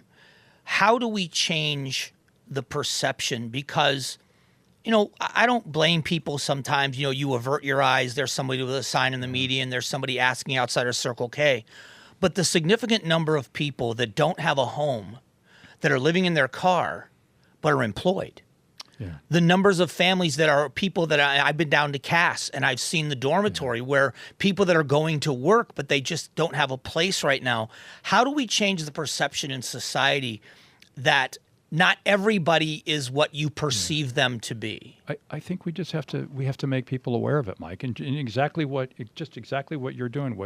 how do we change the perception? Because, I don't blame people sometimes. You avert your eyes. There's somebody with a sign in the median. There's somebody asking outside of Circle K. But the significant number of people that don't have a home, that are living in their car, but are employed. Yeah. The numbers of families that are people that I've been down to Cass and I've seen the dormitory where people that are going to work, but they just don't have a place right now. How do we change the perception in society that not everybody is what you perceive them to be? I think we have to make people aware of it, Mike, and exactly what you're doing.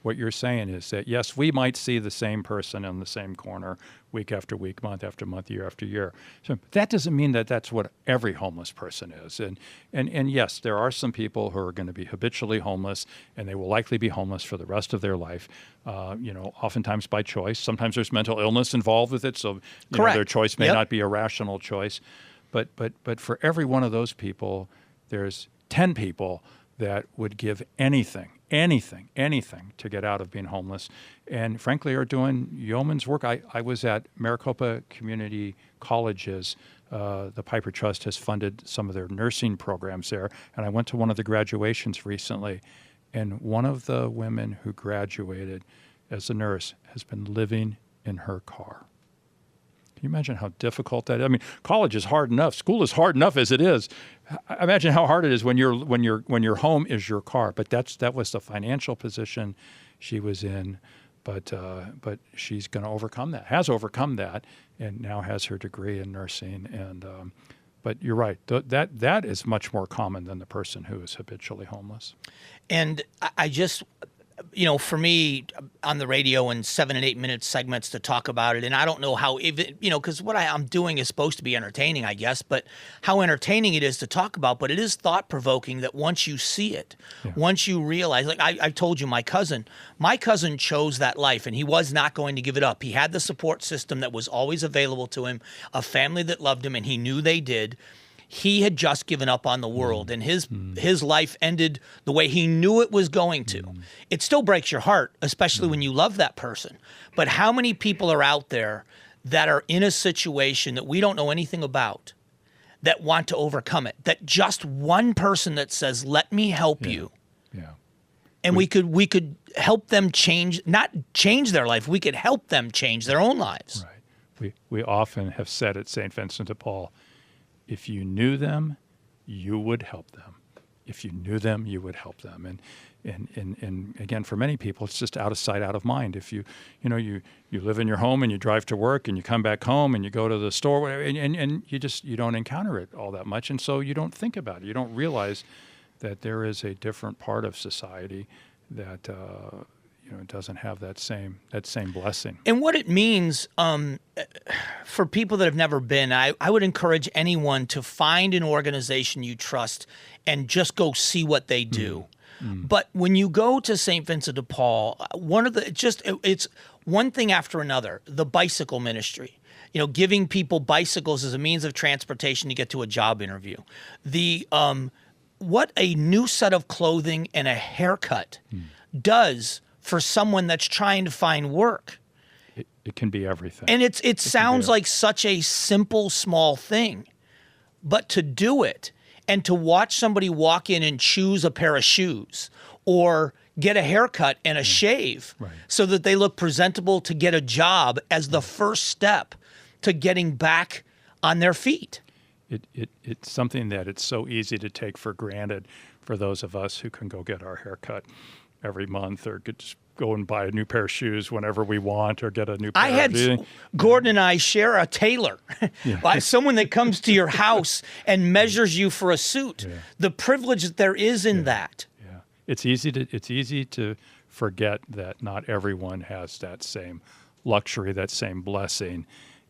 What you're saying is that, yes, we might see the same person in the same corner week after week, month after month, year after year. So that doesn't mean that that's what every homeless person is. And yes, there are some people who are going to be habitually homeless, and they will likely be homeless for the rest of their life, oftentimes by choice. Sometimes there's mental illness involved with it, so their choice may not be a rational choice. But for every one of those people, there's 10 people that would give anything to get out of being homeless, and frankly are doing yeoman's work. I was at Maricopa Community Colleges. The Piper Trust has funded some of their nursing programs there, and I went to one of the graduations recently, and one of the women who graduated as a nurse has been living in her car. Can you imagine how difficult that is? I mean, college is hard enough. School is hard enough as it is. Imagine how hard it is when your home is your car. But that was the financial position she was in. But she's going to overcome that. Has overcome that, and now has her degree in nursing. And but you're right. That is much more common than the person who is habitually homeless. And I just. For me, on the radio in 7 and 8 minute segments to talk about it, and I don't know how, because what I'm doing is supposed to be entertaining, I guess, but how entertaining it is to talk about, but it is thought-provoking that once you see it, once you realize, like I told you, my cousin chose that life, and he was not going to give it up. He had the support system that was always available to him, a family that loved him, and he knew they did. He had just given up on the world, and his life ended the way he knew it was going to. It still breaks your heart, especially when you love that person. But how many people are out there that are in a situation that we don't know anything about, that want to overcome it? That just one person that says, "Let me help you," and we could help them change, not change their life. We could help them change their own lives. Right. We often have said at St. Vincent de Paul, if you knew them, you would help them. If you knew them, you would help them. And again, for many people, it's just out of sight, out of mind. If you live in your home and you drive to work and you come back home and you go to the store, whatever, and you don't encounter it all that much, and so you don't think about it. You don't realize that there is a different part of society that doesn't have that same blessing. And what it means for people that have never been, I would encourage anyone to find an organization you trust and just go see what they do. But when you go to St. Vincent de Paul, it's one thing after another. The bicycle ministry, giving people bicycles as a means of transportation to get to a job interview. What a new set of clothing and a haircut does for someone that's trying to find work. It can be everything. And it sounds like such a simple, small thing, but to do it and to watch somebody walk in and choose a pair of shoes or get a haircut and a shave so that they look presentable to get a job as the first step to getting back on their feet. It's something that it's so easy to take for granted for those of us who can go get our hair cut every month or just go and buy a new pair of shoes whenever we want or get a new pair of shoes. Gordon and I share a tailor, someone that comes to your house and measures you for a suit. Yeah. The privilege that there is in that. Yeah, it's easy to forget that not everyone has that same luxury, that same blessing,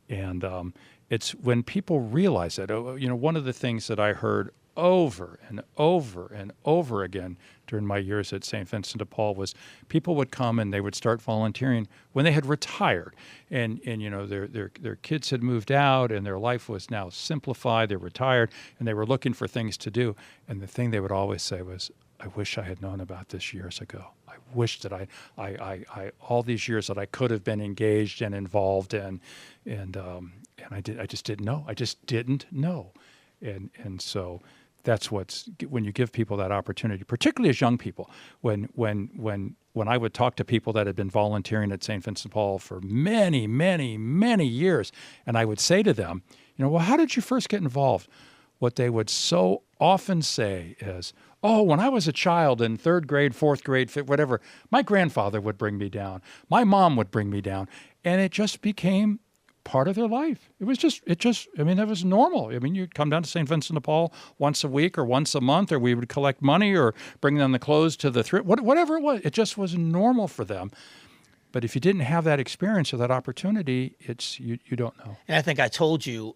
and it's when people realize that. One of the things that I heard over and over and over again during my years at St. Vincent de Paul was people would come and they would start volunteering when they had retired, and their kids had moved out and their life was now simplified. They're retired and they were looking for things to do, and the thing they would always say was, "I wish I had known about this years ago. I wish that I all these years that I could have been engaged and involved in, and I just didn't know. I just didn't know." And so that's when you give people that opportunity, particularly as young people. When I would talk to people that had been volunteering at St. Vincent de Paul for many, many, many years, and I would say to them, well, how did you first get involved? What they would so often say is, "Oh, when I was a child in 3rd grade, 4th grade, whatever, my grandfather would bring me down. My mom would bring me down." And it just became part of their life. That was normal. You'd come down to St. Vincent de Paul once a week or once a month, or we would collect money or bring them the clothes to the thrift, whatever it was. It just was normal for them. But if you didn't have that experience or that opportunity, you don't know. And I think I told you,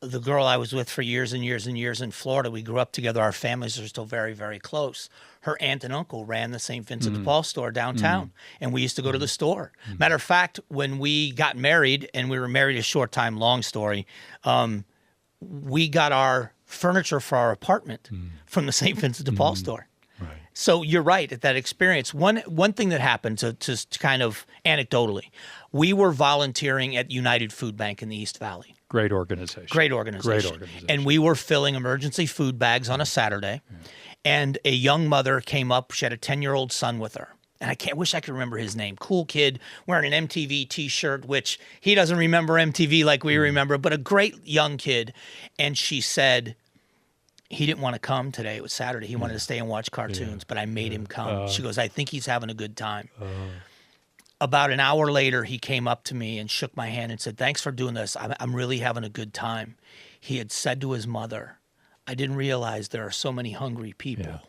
the girl I was with for years and years and years in Florida, we grew up together. Our families are still very, very close. Her aunt and uncle ran the St. Vincent de Paul store downtown, and we used to go to the store. Matter of fact, when we got married, and we were married a short time, long story, we got our furniture for our apartment from the St. Vincent de Paul store. Right. So you're right, at that experience. One thing that happened, to kind of anecdotally, we were volunteering at United Food Bank in the East Valley. Great organization. And we were filling emergency food bags on a Saturday. Yeah. And a young mother came up. She had a 10-year-old son with her. And I wish I could remember his name. Cool kid, wearing an MTV T-shirt, which he doesn't remember MTV like we remember, but a great young kid. And she said he didn't want to come today. It was Saturday. He wanted to stay and watch cartoons, but I made him come. She goes, "I think he's having a good time." About an hour later, he came up to me and shook my hand and said, "Thanks for doing this. I'm really having a good time." He had said to his mother, "I didn't realize there are so many hungry people." Yeah.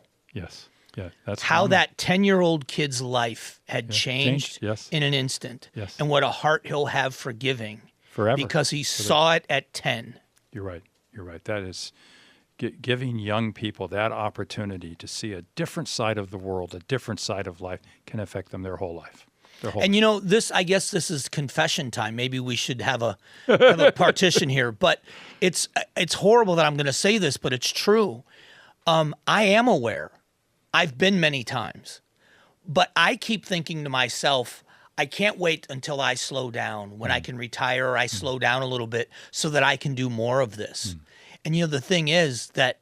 Yes. Yeah. That's how that 10-year-old kid's life had changed in an instant. Yes. And what a heart he'll have for giving. Forever. Because he saw it at 10. You're right. That is giving young people that opportunity to see a different side of the world, a different side of life, can affect them their whole life. And I guess this is confession time. Maybe we should have a partition here. But it's horrible that I'm going to say this, but it's true. I am aware. I've been many times. But I keep thinking to myself, I can't wait until I slow down. When I can retire, or I slow down a little bit so that I can do more of this. And the thing is that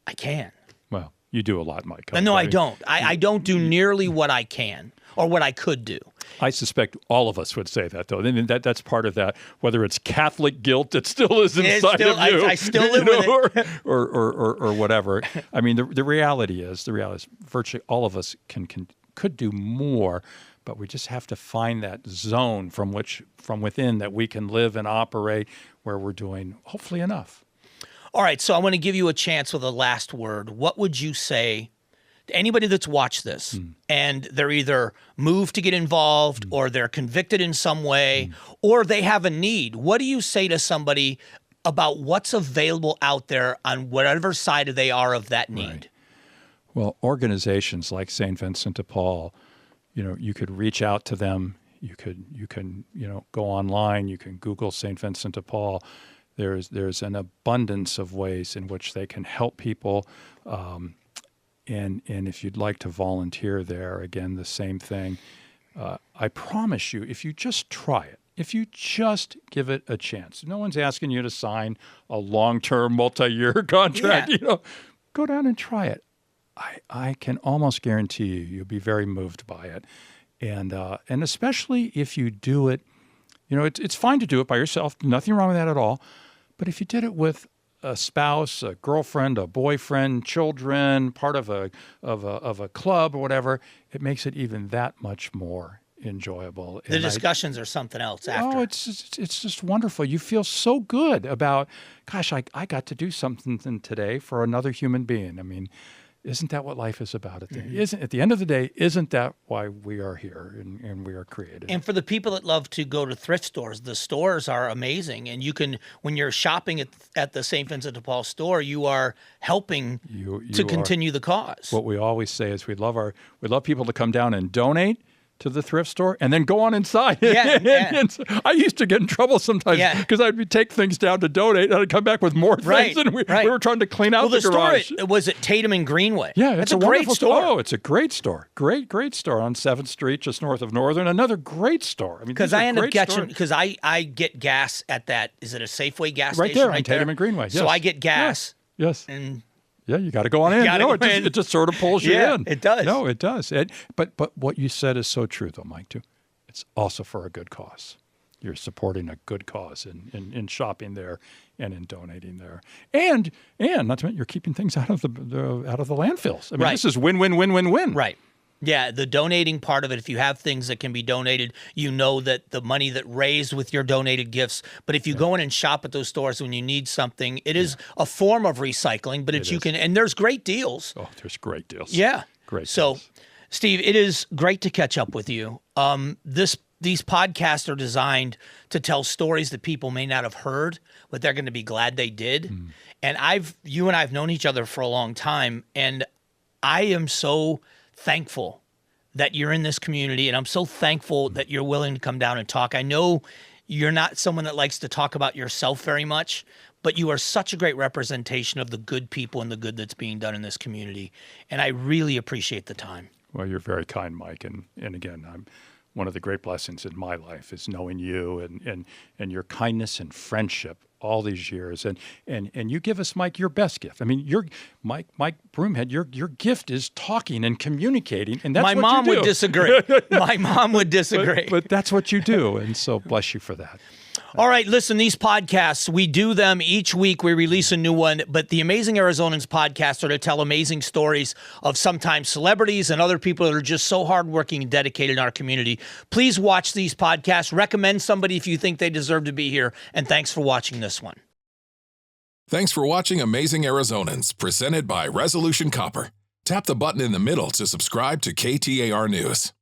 I can. Well, you do a lot, Mike. No, I don't. I don't do nearly what I can. Or what I could do. I suspect all of us would say that, though. I mean, that's part of that. Whether it's Catholic guilt that still is inside of you, I still live with it, or whatever. I mean, the reality is virtually all of us could do more, but we just have to find that zone from within that we can live and operate where we're doing hopefully enough. All right, so I want to give you a chance with a last word. What would you say? Anybody that's watched this and they're either moved to get involved or they're convicted in some way or they have a need, what do you say to somebody about what's available out there on whatever side they are of that need? Right. Well, organizations like St. Vincent de Paul, you could reach out to them. You can go online. You can Google St. Vincent de Paul. There's an abundance of ways in which they can help people. And if you'd like to volunteer there, again, the same thing. I promise you, if you just try it, if you just give it a chance, no one's asking you to sign a long-term, multi-year contract. Go down and try it. I can almost guarantee you'll be very moved by it, and especially if you do it, It's fine to do it by yourself. Nothing wrong with that at all. But if you did it with a spouse, a girlfriend, a boyfriend, children, part of a club or whatever, it makes it even that much more enjoyable. The discussions are something else after. Oh, it's just wonderful. You feel so good about, gosh, I got to do something today for another human being. I mean, isn't that what life is about? At the end of the day, isn't that why we are here and we are created? And for the people that love to go to thrift stores, the stores are amazing. And you can, when you're shopping at the St. Vincent de Paul store, you are helping to continue the cause. What we always say is we love people to come down and donate to the thrift store and then go on inside. Yeah. I used to get in trouble sometimes because I'd take things down to donate and I'd come back with more things and we were trying to clean out the garage. Store was at Tatum and Greenway. Yeah, it's a great store. Oh, it's a great store. Great store on 7th Street, just north of Northern. Another great store. I mean, because I end up getting, because I get gas at that, is it a Safeway gas right station? There, right on there? Tatum and Greenway. Yes. So I get gas. Yes. And yeah, you got to go on in. It just sort of pulls you in. It does. No, it does. But what you said is so true, though, Mike, too. It's also for a good cause. You're supporting a good cause in shopping there and in donating there. And not to mention, you're keeping things out of the landfills. I mean, this is win-win-win-win-win. Right. Yeah, the donating part of it, if you have things that can be donated, you know that the money that raised with your donated gifts. But if you go in and shop at those stores when you need something, it is a form of recycling, but and there's great deals. Oh, there's great deals. Yeah. Great so, deals. Steve, it is great to catch up with you. These podcasts are designed to tell stories that people may not have heard, but they're going to be glad they did. And you and I have known each other for a long time, and I am so thankful that you're in this community, and I'm so thankful that you're willing to come down and talk. I know you're not someone that likes to talk about yourself very much, but you are such a great representation of the good people and the good that's being done in this community, and I really appreciate the time. Well, you're very kind, Mike, and again, one of the great blessings in my life is knowing you and your kindness and friendship all these years, and you give us, Mike, your best gift. I mean, Mike Broomhead, your gift is talking and communicating, and that's what you do. My mom would disagree. My mom would disagree. But that's what you do, and so bless you for that. All right, listen, these podcasts, we do them each week. We release a new one, but the Amazing Arizonans podcasts are to tell amazing stories of sometimes celebrities and other people that are just so hardworking and dedicated in our community. Please watch these podcasts. Recommend somebody if you think they deserve to be here, and thanks for watching this one. Thanks for watching Amazing Arizonans, presented by Resolution Copper. Tap the button in the middle to subscribe to KTAR News.